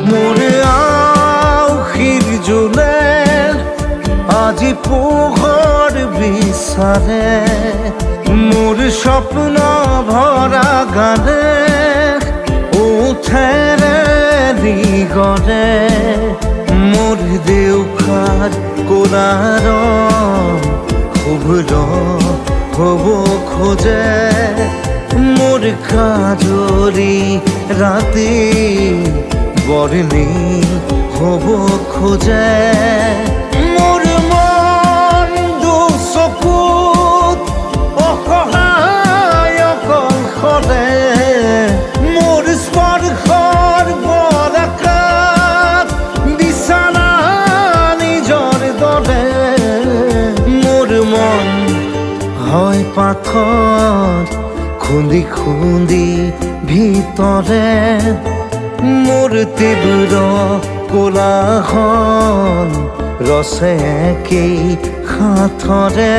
মোৰ আউসীৰ জোলে আজি পোহৰ বিচাৰে মোৰ স্বপ্ন ভৰা গানে উঠেৰে গৰে মোৰ দেউখাৰ কোলাৰ শুভ্ৰ হ'ব খোজে মোৰ কাজৰি ৰাতি বৰ্ণি হ'ব খোজে মোৰ মন দুচকুত অসহায় অকলশৰে মোৰ স্পৰ্শৰ বৰকাত বিছানা নিজৰ দৰে মোৰ মন হয় পাথৰ খুন্দি খুন্দি ভিতৰে মোৰ তীব্ৰ কোলাহল ৰচে কি হাতৰে